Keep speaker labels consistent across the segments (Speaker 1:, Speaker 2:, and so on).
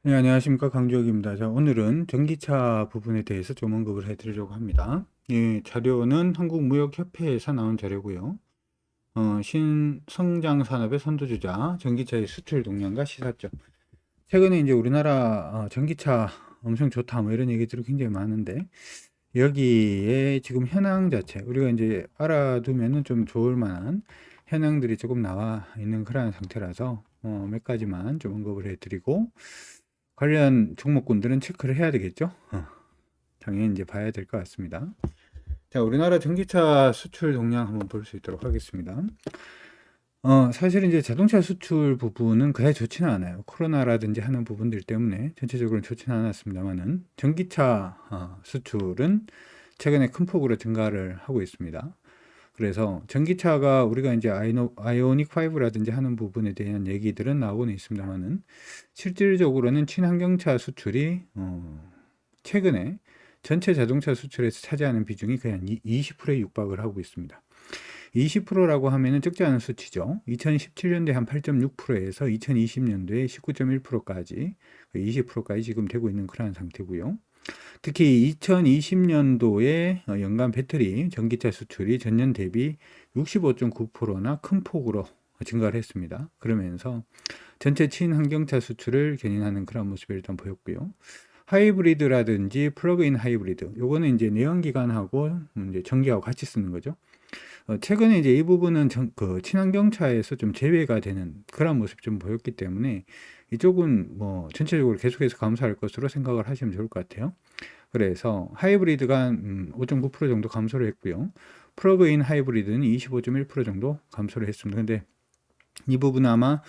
Speaker 1: 네, 안녕하십니까. 강주혁입니다. 자, 오늘은 전기차 부분에 대해서 좀 언급을 해드리려고 합니다. 이 자료는 한국무역협회에서 나온 자료고요. 신성장산업의 선두주자, 전기차의 수출 동향과 시사점. 최근에 이제 우리나라 전기차 엄청 좋다, 뭐 이런 얘기들이 굉장히 많은데, 여기에 지금 현황 자체, 우리가 이제 알아두면은 좀 좋을 만한 현황들이 조금 나와 있는 그런 상태라서, 몇 가지만 좀 언급을 해드리고, 관련 종목군들은 체크를 해야 되겠죠? 당연히 이제 봐야 될 것 같습니다. 자, 우리나라 전기차 수출 동향 한번 볼 수 있도록 하겠습니다. 사실은 이제 자동차 수출 부분은 그래 좋지는 않아요. 코로나라든지 하는 부분들 때문에 전체적으로 좋지는 않았습니다만은 전기차 수출은 최근에 큰 폭으로 증가를 하고 있습니다. 그래서 전기차가 우리가 이제 아이오닉 5라든지 하는 부분에 대한 얘기들은 나오고는 있습니다만은 실질적으로는 친환경차 수출이 최근에 전체 자동차 수출에서 차지하는 비중이 그냥 20%에 육박을 하고 있습니다. 20%라고 하면은 적지 않은 수치죠. 2017년도에 한 8.6%에서 2020년도에 19.1%까지 20%까지 지금 되고 있는 그런 상태고요. 특히 2020년도에 연간 배터리 전기차 수출이 전년 대비 65.9%나 큰 폭으로 증가를 했습니다. 그러면서 전체 친환경차 수출을 견인하는 그런 모습을 일단 보였고요. 하이브리드라든지 플러그인 하이브리드, 요거는 이제 내연기관하고 이제 전기하고 같이 쓰는 거죠. 최근에 이제 이 부분은 그 친환경차에서 좀 제외가 되는 그런 모습 좀 보였기 때문에 이쪽은 뭐 전체적으로 계속해서 감소할 것으로 생각을 하시면 좋을 것 같아요. 그래서 하이브리드가 5.9% 정도 감소를 했고요. 플러그인 하이브리드는 25.1% 정도 감소를 했습니다. 근데 이 부분은 아마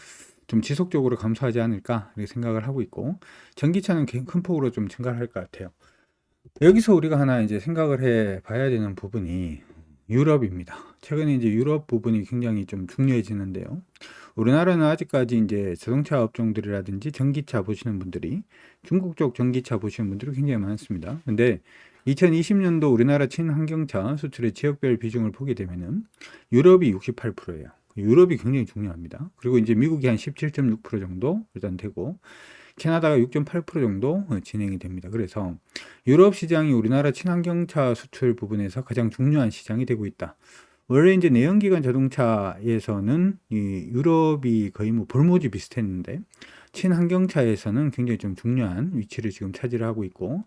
Speaker 1: 좀 지속적으로 감소하지 않을까 이렇게 생각을 하고 있고, 전기차는 큰 폭으로 좀 증가를 할 것 같아요. 여기서 우리가 하나 이제 생각을 해 봐야 되는 부분이 유럽입니다. 최근에 이제 유럽 부분이 굉장히 좀 중요해지는데요. 우리나라는 아직까지 이제 자동차 업종들이라든지 전기차 보시는 분들이 중국 쪽 전기차 보시는 분들이 굉장히 많습니다. 근데 2020년도 우리나라 친환경차 수출의 지역별 비중을 보게 되면은 유럽이 68%예요. 유럽이 굉장히 중요합니다. 그리고 이제 미국이 한 17.6% 정도 일단 되고, 캐나다가 6.8% 정도 진행이 됩니다. 그래서 유럽 시장이 우리나라 친환경차 수출 부분에서 가장 중요한 시장이 되고 있다. 원래 이제 내연기관 자동차에서는 이 유럽이 거의 뭐 볼모지 비슷했는데, 친환경차에서는 굉장히 좀 중요한 위치를 지금 차지를 하고 있고,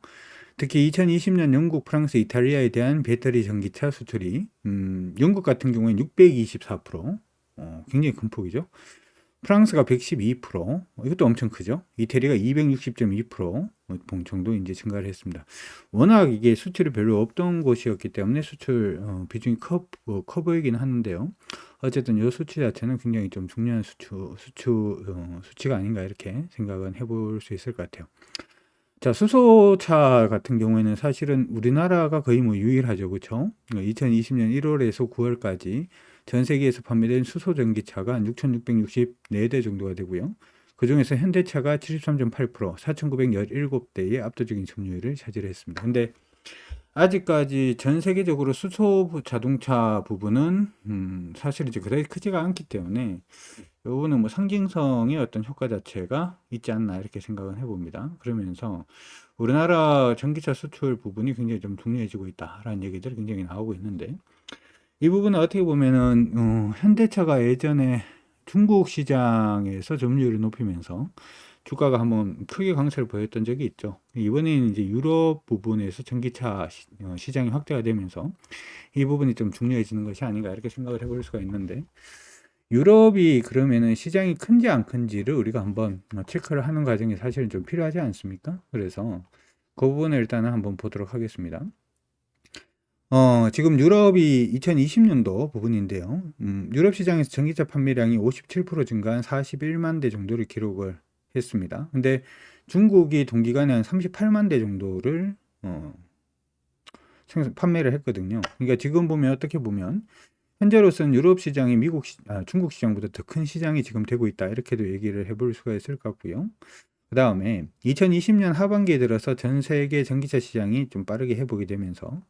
Speaker 1: 특히 2020년 영국, 프랑스, 이탈리아에 대한 배터리 전기차 수출이 영국 같은 경우에는 624%, 굉장히 큰 폭이죠. 프랑스가 112%, 이것도 엄청 크죠. 이태리가 260.2% 정도 이제 증가를 했습니다. 워낙 이게 수출이 별로 없던 곳이었기 때문에 수출 비중이 커 보이긴 하는데요. 어쨌든 이 수치 자체는 굉장히 좀 중요한 수치가 아닌가 이렇게 생각은 해볼 수 있을 것 같아요. 자, 수소차 같은 경우에는 사실은 우리나라가 거의 뭐 유일하죠. 그렇죠? 2020년 1월에서 9월까지 전 세계에서 판매된 수소 전기차가 한 6,664대 정도가 되고요. 그중에서 현대차가 73.8%, 4,917대의 압도적인 점유율을 차지했습니다. 근데 아직까지 전 세계적으로 수소 자동차 부분은 사실 이제 그다지 크지가 않기 때문에 요거는 뭐 상징성의 어떤 효과 자체가 있지 않나 이렇게 생각을 해봅니다. 그러면서 우리나라 전기차 수출 부분이 굉장히 좀 중요해지고 있다라는 얘기들이 굉장히 나오고 있는데, 이 부분은 어떻게 보면은 현대차가 예전에 중국 시장에서 점유율을 높이면서 주가가 한번 크게 강세를 보였던 적이 있죠. 이번에는 이제 유럽 부분에서 전기차 시장이 확대가 되면서 이 부분이 좀 중요해지는 것이 아닌가 이렇게 생각을 해볼 수가 있는데, 유럽이 그러면은 시장이 큰지 안 큰지를 우리가 한번 체크를 하는 과정이 사실은 좀 필요하지 않습니까? 그래서 그 부분을 일단은 한번 보도록 하겠습니다. 지금 유럽이 2020년도 부분인데요. 유럽 시장에서 전기차 판매량이 57% 증가한 41만 대 정도를 기록을 했습니다. 근데 중국이 동기간에 한 38만 대 정도를 판매를 했거든요. 그러니까 지금 보면 어떻게 보면 현재로서는 유럽 시장이 중국 시장보다 더 큰 시장이 지금 되고 있다. 이렇게도 얘기를 해볼 수가 있을 것 같고요. 그 다음에 2020년 하반기에 들어서 전 세계 전기차 시장이 좀 빠르게 회복이 되면서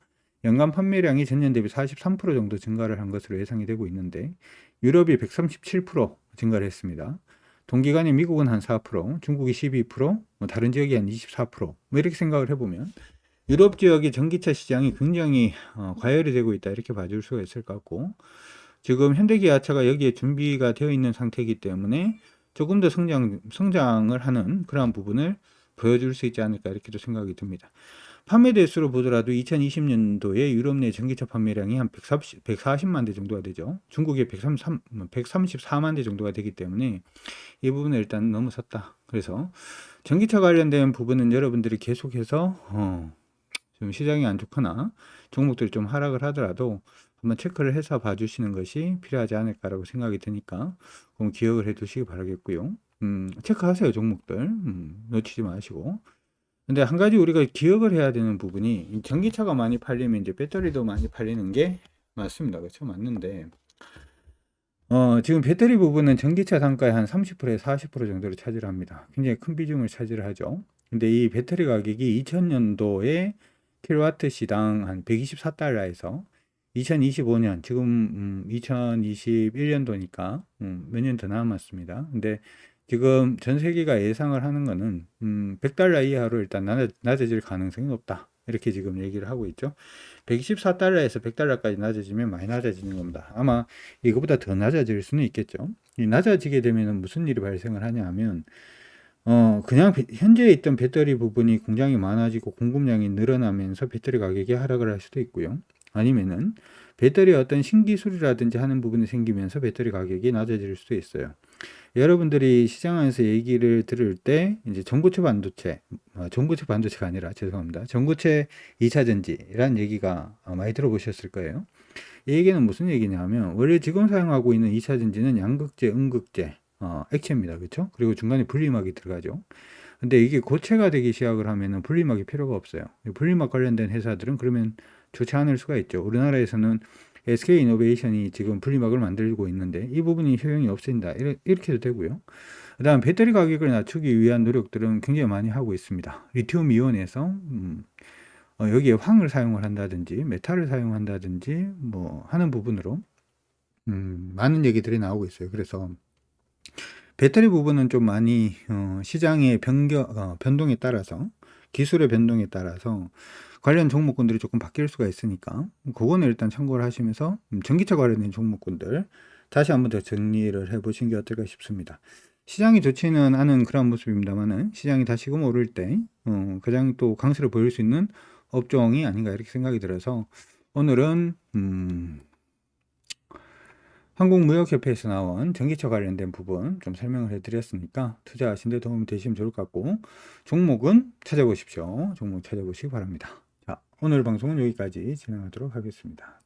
Speaker 1: 연간 판매량이 전년 대비 43% 정도 증가를 한 것으로 예상이 되고 있는데, 유럽이 137% 증가를 했습니다. 동기간에 미국은 한 4%, 중국이 12%, 뭐 다른 지역이 한 24%, 뭐 이렇게 생각을 해보면 유럽 지역의 전기차 시장이 굉장히 과열이 되고 있다 이렇게 봐줄 수가 있을 것 같고 지금 현대기아차가 여기에 준비가 되어 있는 상태이기 때문에 조금 더 성장을 하는 그러한 부분을 보여줄 수 있지 않을까 이렇게도 생각이 듭니다. 판매 대수로 보더라도 2020년도에 유럽 내 전기차 판매량이 한 140만 대 정도가 되죠. 중국에 134만 대 정도가 되기 때문에 이 부분을 일단 넘어섰다. 그래서 전기차 관련된 부분은 여러분들이 계속해서 좀 시장이 안 좋거나 종목들이 좀 하락을 하더라도 한번 체크를 해서 봐주시는 것이 필요하지 않을까라고 생각이 드니까 그럼 기억을 해 두시기 바라겠고요. 체크하세요 종목들 놓치지 마시고. 근데 한 가지 우리가 기억을 해야 되는 부분이 전기차가 많이 팔리면 이제 배터리도 많이 팔리는 게 맞습니다. 그렇죠? 맞는데 지금 배터리 부분은 전기차 단가의 한 30%에서 40% 정도를 차지합니다. 굉장히 큰 비중을 차지하죠. 근데 이 배터리 가격이 2000년도에 킬로와트 시당 한 124달러에서 2025년 지금 2021년도니까 몇 년 더 남았습니다. 근데 지금 전 세계가 예상을 하는 거는 100달러 이하로 일단 낮아질 가능성이 높다. 이렇게 지금 얘기를 하고 있죠. 124달러에서 100달러까지 낮아지면 많이 낮아지는 겁니다. 아마 이거보다 더 낮아질 수는 있겠죠. 이 낮아지게 되면 무슨 일이 발생을 하냐 하면 그냥 현재 있던 배터리 부분이 공장이 많아지고 공급량이 늘어나면서 배터리 가격이 하락을 할 수도 있고요. 아니면은 배터리 어떤 신기술이라든지 하는 부분이 생기면서 배터리 가격이 낮아질 수도 있어요. 여러분들이 시장에서 얘기를 들을 때 이제 전고체 반도체가 아니라 죄송합니다. 전고체 2차 전지라는 얘기가 많이 들어보셨을 거예요. 이 얘기는 무슨 얘기냐면 원래 지금 사용하고 있는 2차 전지는 양극재, 음극재, 액체입니다. 그렇죠? 그리고 중간에 분리막이 들어가죠. 근데 이게 고체가 되기 시작을 하면은 분리막이 필요가 없어요. 분리막 관련된 회사들은 그러면 좋지 않을 수가 있죠. 우리나라에서는 SK이노베이션이 지금 분리막을 만들고 있는데 이 부분이 효용이 없어진다. 이렇게 해도 되고요. 그 다음 배터리 가격을 낮추기 위한 노력들은 굉장히 많이 하고 있습니다. 리튬 이온에서 여기에 황을 사용을 한다든지 메탈을 사용한다든지 뭐 하는 부분으로 많은 얘기들이 나오고 있어요. 그래서 배터리 부분은 좀 많이 시장의 변동에 따라서 기술의 변동에 따라서 관련 종목군들이 조금 바뀔 수가 있으니까 그거는 일단 참고를 하시면서 전기차 관련된 종목군들 다시 한번 더 정리를 해보신 게 어떨까 싶습니다. 시장이 좋지는 않은 그런 모습입니다만은 시장이 다시금 오를 때 가장 또 강세를 보일 수 있는 업종이 아닌가 이렇게 생각이 들어서 오늘은 한국무역협회에서 나온 전기차 관련된 부분 좀 설명을 해드렸으니까 투자하신 데 도움이 되시면 좋을 것 같고 종목은 찾아보십시오. 종목 찾아보시기 바랍니다. 자, 오늘 방송은 여기까지 진행하도록 하겠습니다.